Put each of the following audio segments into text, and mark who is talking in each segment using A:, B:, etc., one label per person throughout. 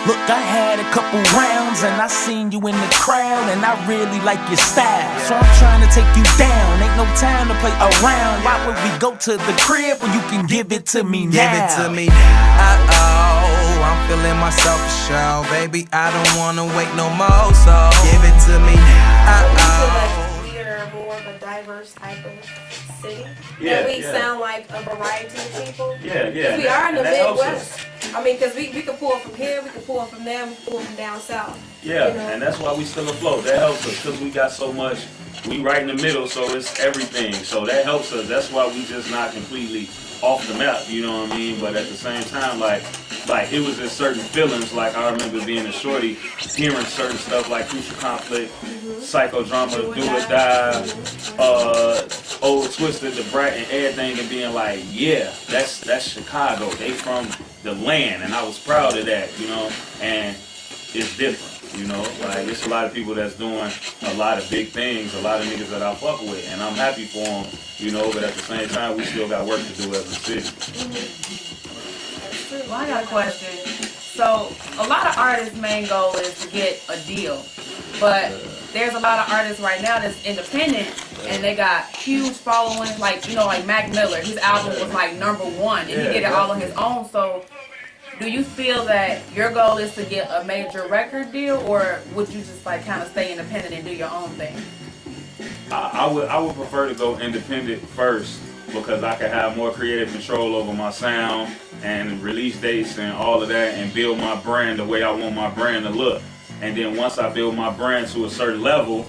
A: Look, I had a couple rounds and I seen you in the crowd and I really like your style. So I'm trying to take you down, ain't no time to play around. Why would we go to the crib when you can give it to me now?
B: Give it to me now. Uh-oh, I'm feeling myself a show. Baby, I don't wanna wait no more, so give it to me now. Uh-oh.
C: We are more of a diverse type of city.
D: Yeah,
C: we sound like a variety of people.
D: Yeah.
C: We are in the Midwest. I mean, because we can pull from here, we can pull from there, we can pull from down south.
D: Yeah,
C: you know?
D: And that's why we still afloat. That helps us because we got so much. We right in the middle, so it's everything. So that helps us. That's why we just not completely off the map. You know what I mean? But at the same time, like it was in certain feelings. Like I remember being a shorty, hearing certain stuff like Crucial Conflict, Psychodrama, Do or Die, Old Twisted, The Brat, and everything, and being like, yeah, that's Chicago. They from the land, and I was proud of that, you know. And it's different, you know. Like it's a lot of people that's doing a lot of big things, a lot of niggas that I fuck with, and I'm happy for them, you know. But at the same time, we still got work to do as a city.
E: Well, I got a question. So, a lot of artists' main goal is to get a deal, but there's a lot of artists right now that's independent and they got huge followings. Like, you know, like Mac Miller, his album was like #1 and he did it all on his own. So, do you feel that your goal is to get a major record deal, or would you just like kind of stay independent and do your own thing?
D: I would prefer to go independent first because I can have more creative control over my sound and release dates and all of that and build my brand the way I want my brand to look. And then once I build my brand to a certain level,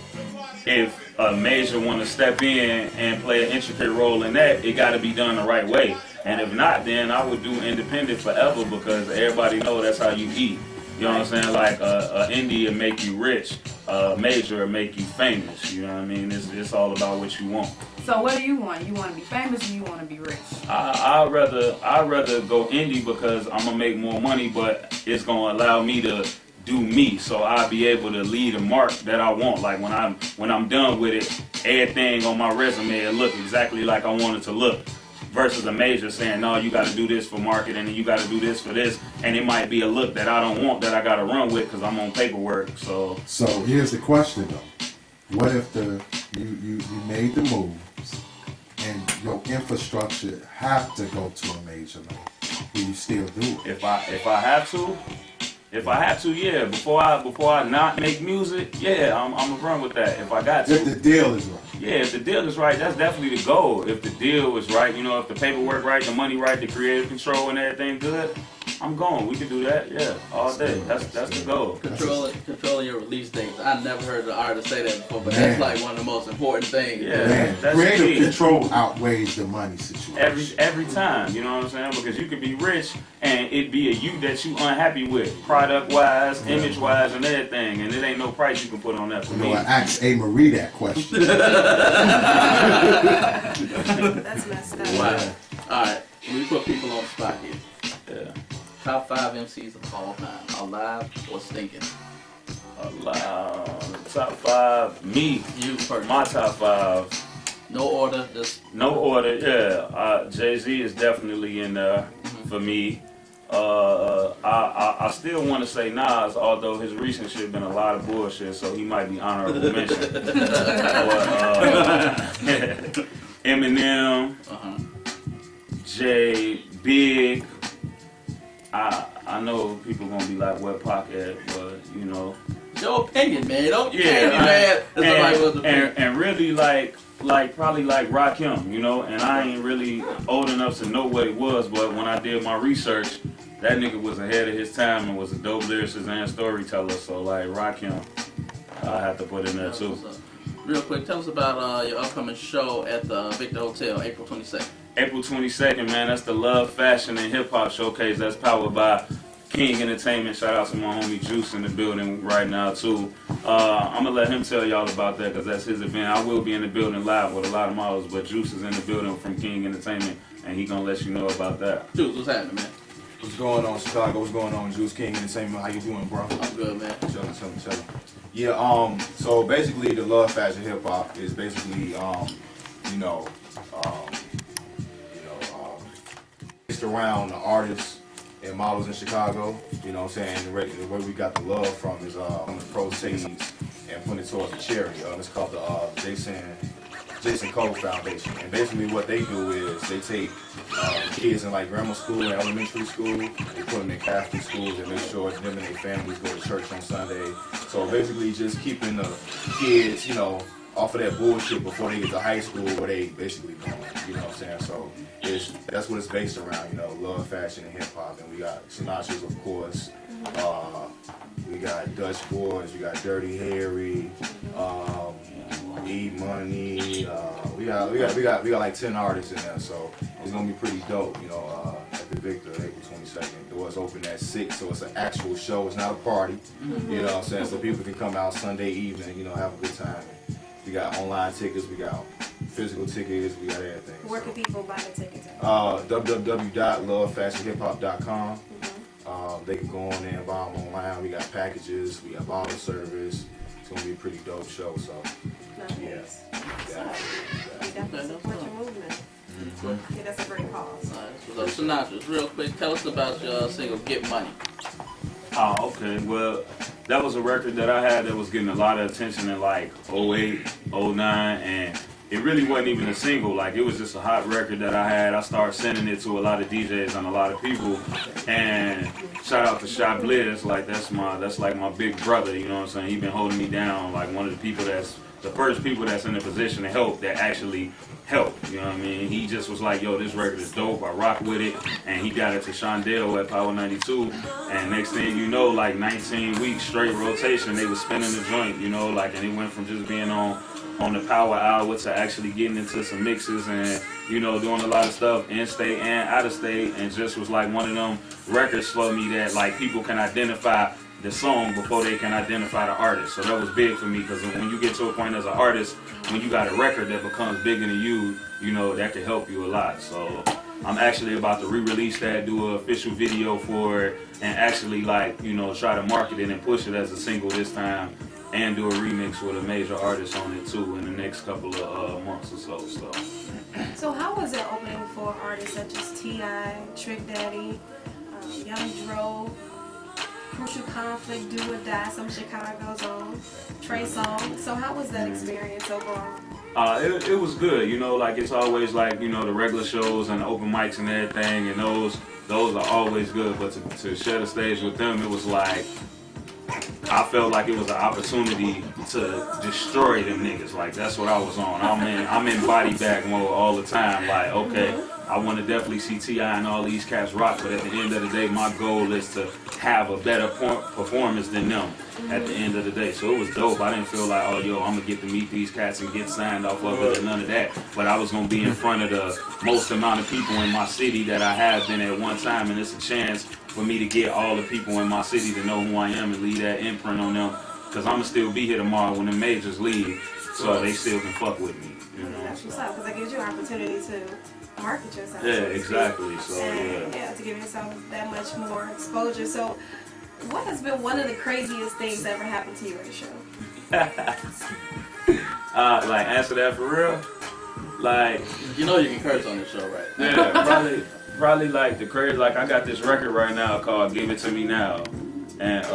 D: if a major want to step in and play an intricate role in that, it got to be done the right way. And if not, then I would do independent forever because everybody know that's how you eat. You know what I'm saying? Like a indie will make you rich, a major will make you famous. You know what I mean? It's all about what you want.
E: So what do you want? You want to be famous or you want to be rich?
D: I'd rather go indie because I'm gonna make more money, but it's gonna allow me to do me, so I'll be able to leave a mark that I want. Like when I'm done with it, everything on my resume will look exactly like I want it to look. Versus a major saying, no, you got to do this for marketing and you got to do this for this, and it might be a look that I don't want that I got to run with because I'm on paperwork. So
F: here's the question though: what if you made the moves and your infrastructure have to go to a major label? Will you still do it?
D: If I have to, yeah. Before I not make music, yeah, I'm gonna run with that. If I got to.
F: If the deal is right.
D: Yeah, if the deal is right, that's definitely the goal. If the deal is right, you know, if the paperwork right, the money right, the creative control and everything good, I'm going. We can do that, yeah, all day. That's the goal.
G: Controlling your release dates. I never heard an artist say that before, but that's like one of the most important things.
D: Yeah, that's
F: creative
D: key.
F: control outweighs the money situation.
D: Every time, you know what I'm saying? Because you could be rich and it be a you that you unhappy with, product wise, image wise, and everything, and it ain't no price you can put on that for me.
F: I asked A. Marie that question.
C: That's messed up.
G: Wow. All right, we put people on the spot here.
D: Yeah.
G: Top 5 MCs of all time, alive or stinking?
D: Alive. Top 5. Me.
G: You first.
D: My top 5.
G: No order. Just
D: no order. Yeah. Jay-Z is definitely in there for me. I still want to say Nas, although his recent shit been a lot of bullshit, so he might be honorable mention. But, Eminem, Jay, Big. I know people gonna be like wet pocket, but you know.
G: Your opinion, man. Don't man.
D: And really like probably like Rakim, you know. And I ain't really old enough to know what it was, but when I did my research, that nigga was ahead of his time and was a dope lyricist and storyteller. So like Rakim, I have to put in there too.
G: Real quick, tell us about your upcoming show at the Victor Hotel, April 22nd. April
D: 22nd, man. That's the Love, Fashion, and Hip Hop Showcase. That's powered by King Entertainment. Shout out to my homie Juice in the building right now too. I'm gonna let him tell y'all about that because that's his event. I will be in the building live with a lot of models, but Juice is in the building from King Entertainment, and he gonna let you know about that.
G: Juice, what's happening, man?
H: What's going on, Chicago? What's going on, Juice King Entertainment? How you doing, bro?
G: I'm good, man.
H: Chillin'. Yeah, so basically the Love, Fashion, Hip Hop is basically, based around the artists and models in Chicago. You know what I'm saying? The way we got the love from is from the proceeds and putting it towards the charity. It's called the Jason Cole Foundation. And basically what they do is they take kids in like grammar school and elementary school, they put them in Catholic schools and make sure them and their families go to church on Sunday. So basically just keeping the kids, you know, off of that bullshit before they get to high school where they basically going, you know what I'm saying? So that's what it's based around, you know, love, fashion, and hip hop. And we got Sinatris, of course. We got Dutch Boys, we got Dirty Harry, E-Money. We got like 10 artists in there, so it's gonna be pretty dope, you know, at the Victor, April 22nd. Doors open at 6, so it's an actual show, it's not a party. You know what I'm saying? So people can come out Sunday evening, you know, have a good time. We got online tickets, we got physical tickets, we got everything.
C: Where can people buy the tickets at?
H: www.lovefashionhiphop.com. They can go on there and buy them online. We got packages, we got bottle service. It's gonna be a pretty dope show. So
C: Nice. We definitely support your movement. Yeah, that's a great cause.
G: So Sinatris, real quick, tell us about your single "Get Money."
D: Oh, okay. Well, that was a record that I had that was getting a lot of attention in like 08, 09, and it really wasn't even a single. Like, it was just a hot record that I had. I started sending it to a lot of DJs and a lot of people. And shout out to Shy Blizz, like that's like my big brother, you know what I'm saying? He been holding me down, like one of the people the first people that's in a position to help that actually help, you know what I mean? He just was like, yo, this record is dope, I rock with it, and he got it to Shondell at Power 92, and next thing you know, like 19 weeks straight rotation, they was spinning the joint, you know, like, and it went from just being on the Power Hour to actually getting into some mixes and, you know, doing a lot of stuff in state and out of state, and just was like one of them records for me that like people can identify the song before they can identify the artist. So that was big for me, because when you get to a point as an artist, when you got a record that becomes bigger than you, you know, that can help you a lot. So I'm actually about to re-release that, do an official video for it, and actually like, you know, try to market it and push it as a single this time, and do a remix with a major artist on it too in the next couple of months or so.
C: So how was it opening for artists such as T.I., Trick Daddy, Young Dro, Crucial Conflict, Do or Die, some Chicago's own, Trey Songz? So how was that experience overall?
D: It was good, you know, like it's always like, you know, the regular shows and the open mics and everything, and those are always good, but to share the stage with them, it was like, I felt like it was an opportunity to destroy them niggas. Like, that's what I was on. I'm in body bag mode all the time. Like, okay, I want to definitely see T.I. and all these cats rock, but at the end of the day, my goal is to have a better performance than them at the end of the day. So it was dope. I didn't feel like, oh, yo, I'm going to get to meet these cats and get signed off of it and none of that. But I was going to be in front of the most amount of people in my city that I have been at one time, and it's a chance for me to get all the people in my city to know who I am and leave that imprint on them. Because I'm going to still be here tomorrow when the majors leave, so they still can fuck with me. You know?
C: That's what's up, because that gives you an opportunity to market yourself.
D: Yeah, exactly. So,
C: yeah, to give yourself that much more exposure. So, what has been one of the craziest things that ever happened to you at a show?
D: Like, answer that for real? Like,
G: you know you can curse on the show, right?
D: Yeah, probably like the crazy. Like, I got this record right now called "Give It to Me Now," and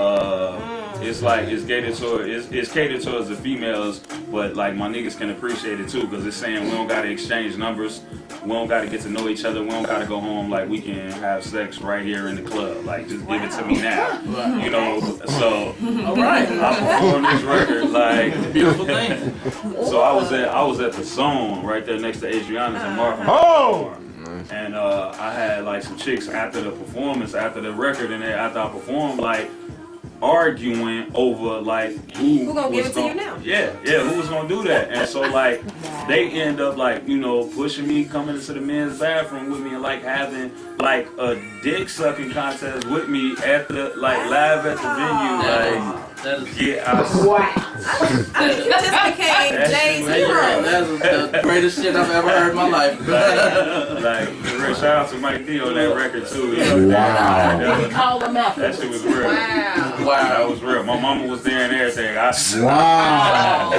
D: it's like it's catered towards the females, but like my niggas can appreciate it too, because it's saying we don't gotta exchange numbers, we don't gotta get to know each other, we don't gotta go home, like we can have sex right here in the club, like just give it to me now, you know. So
G: alright,
D: I performed this record, like
G: beautiful thing.
D: So I was at the Zone right there next to Adriana's and Markham. And I had like some chicks after the performance, after the record, and after I performed, like arguing over like who
C: gonna
D: was
C: give it to you now?
D: Yeah, who was gonna do that? And so like they end up like, you know, pushing me, coming into the men's bathroom with me, and like having like a dick sucking contest with me at the live at the venue. Like, yeah,
C: I mean, you just became Jay's hero.
G: That's the greatest shit I've ever heard in my life.
D: like shout out to Mike D on that record too. You know,
I: wow.
D: That shit was real.
G: Wow,
D: that was real. My mama was there and everything.
I: Wow.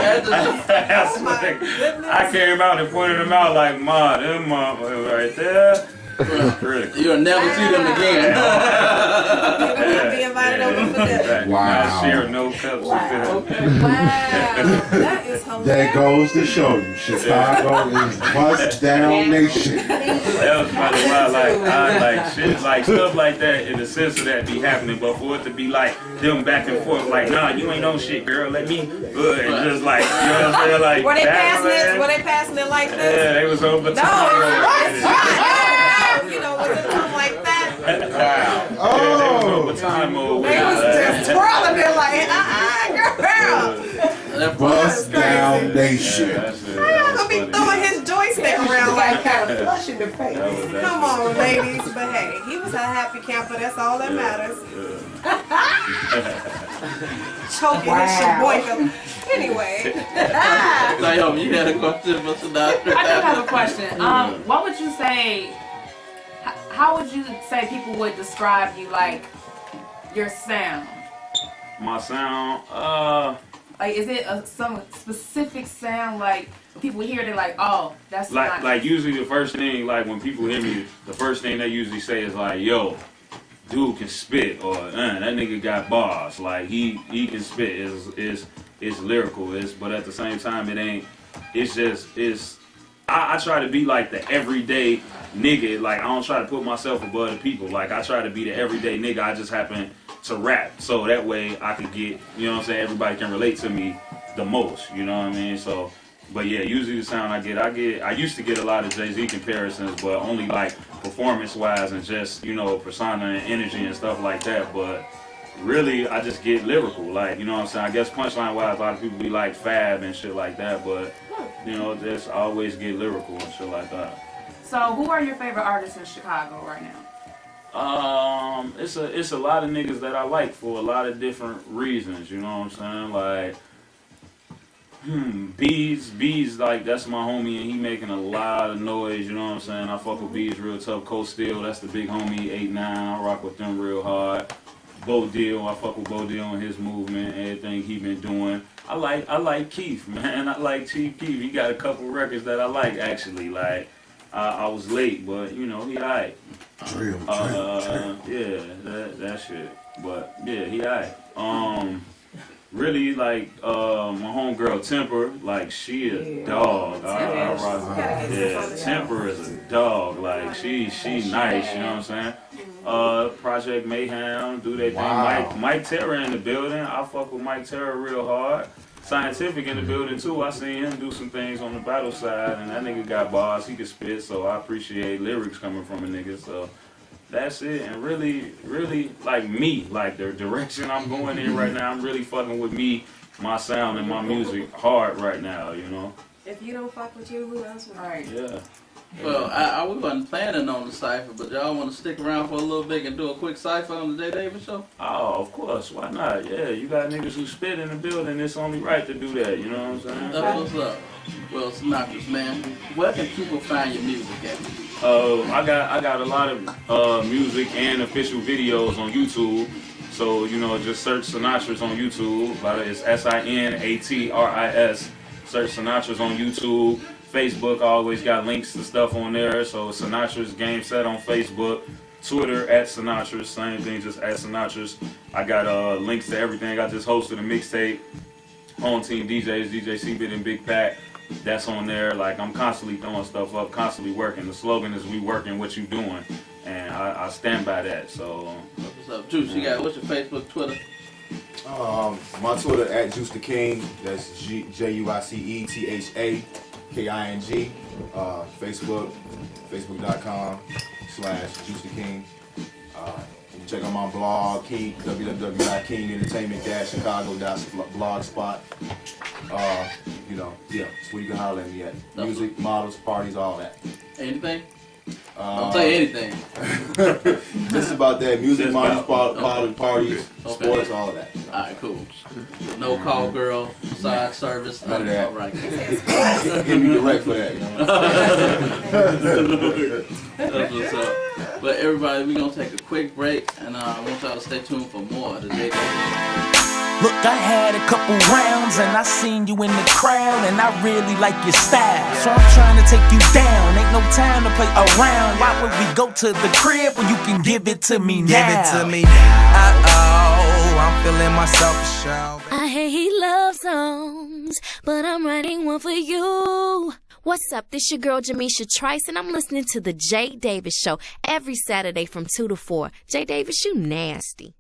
D: I came out and pointed them out like, Ma, them mama right there. Critical.
G: You'll never see them again.
C: You're gonna be invited over for dinner.
F: Wow.
D: Not share no cups with them.
C: Wow, that is hilarious.
F: That goes to show you, Chicago is bust down nation.
D: That was probably why, I like shit, like stuff like that in the sense of that be happening, but for it to be like them back and forth, like, nah, you ain't on shit, girl, let me, and just like, you know what I'm saying, like,
C: Were they
D: that,
C: passing it?
D: man.
C: Were they passing it like this?
D: Yeah, they was on baton.
C: No, you know, was it something like that?
D: Yeah, they was on baton mode.
C: They was just twirling it like, girl.
G: That
F: Bust down nation.
C: I'm gonna be throwing his joystick around like that.
I: Flush in the face.
C: Come on, ladies. But hey, he was a happy camper. That's all that matters. Choking his shaboinka. Anyway.
G: Naomi, you had a question for Sinatra?
E: I do have a question. What would you say? How would you say people would describe you, like your sound?
D: My sound,
E: Like, is it some specific sound? Like people hear it, like, oh, that's not.
D: like usually the first thing, like when people hear me, the first thing they usually say is like, yo, dude can spit, or that nigga got bars. Like he can spit. It's lyrical. But at the same time, it ain't. It's just I try to be like the everyday nigga. Like I don't try to put myself above the people. Like I try to be the everyday nigga. I just happen to rap, so that way I could get, you know what I'm saying, everybody can relate to me the most. You know what I mean? So. But yeah, usually the sound I used to get a lot of Jay-Z comparisons, but only like performance-wise and just, you know, persona and energy and stuff like that. But really, I just get lyrical, like, you know what I'm saying? I guess punchline-wise, a lot of people be like Fab and shit like that, but, you know, just always get lyrical and shit like that.
E: So, who are your favorite artists in Chicago right now?
D: It's a lot of niggas that I like for a lot of different reasons, you know what I'm saying? Like, Bees, like, that's my homie, and he making a lot of noise, you know what I'm saying? I fuck with Bees real tough. Cold Steel, that's the big homie, 8-9, I rock with them real hard. Bo Deal, I fuck with Bo Deal and his movement, everything he been doing. I like Keith, man, I like Chief Keef. He got a couple records that I like, actually, like, I was late, but, you know, he alright.
F: Drill.
D: Yeah, that shit, but, yeah, he alright. Really, like, my homegirl Temper, like, she a dog. I rock. Yeah, Temper is a dog. Like, she nice, you know what I'm saying? Project Mayhem, do their thing. Mike Terra in the building. I fuck with Mike Terra real hard. Scientific in the building, too. I seen him do some things on the battle side, and that nigga got bars. He can spit, so I appreciate lyrics coming from a nigga, so... That's it, and really, like me, like the direction I'm going in right now, I'm really fucking with me, my sound, and my music hard right now, you know?
C: If you don't fuck with you, who else will?
E: Right.
D: Yeah.
G: Well, I wasn't planning on the cipher, but y'all want to stick around for a little bit and do a quick cipher on the Jay Davis show?
D: Oh, of course, why not? Yeah, you got niggas who spit in the building, it's only right to do that, you know what I'm saying?
G: That's what's up. Well, Sinatris, man, where can people find your music at?
D: I got a lot of music and official videos on YouTube. So, you know, just search Sinatris on YouTube. It's Sinatris. Search Sinatris on YouTube. Facebook, I always got links to stuff on there. So Sinatris Game Set on Facebook. Twitter at Sinatris, same thing, just at Sinatris. I got links to everything. I just hosted a mixtape. Home Team DJs, DJ C-Bit and Big Pat. That's on there. Like, I'm constantly throwing stuff up, constantly working. The slogan is "We working what you doing," and I stand by that. So.
G: What's up, Juice? What's your Facebook, Twitter?
H: My Twitter at Juice the King. That's JuiceThaking. Facebook, Facebook.com/Juice the King. You can check out my blog, www.kingentertainment-chicago.blogspot. You know, yeah, that's where you can holler at me at. Music, models, parties, all that.
G: Anything? Don't say anything.
H: Just about that. Music, models, parties,
G: Okay.
H: sports, all of that.
G: Alright, cool. No call girl, side service,
H: None of that.
G: Alright.
H: Give me direct for that, you know.
G: That's what's up. But everybody, we're gonna take a quick break, and I want y'all to stay tuned for more of the Jay Davis.
A: Look, I had a couple rounds and I seen you in the crowd and I really like your style. So I'm trying to take you down, ain't no time to play around. around. Why would we go to the crib when you can give it to me now?
B: Give it to me now. Uh-oh, I'm feeling myself a show.
I: I hate love songs, but I'm writing one for you. What's up? This your girl Jamisha Trice, and I'm listening to the Jay Davis Show every Saturday from 2 to 4. Jay Davis, you nasty.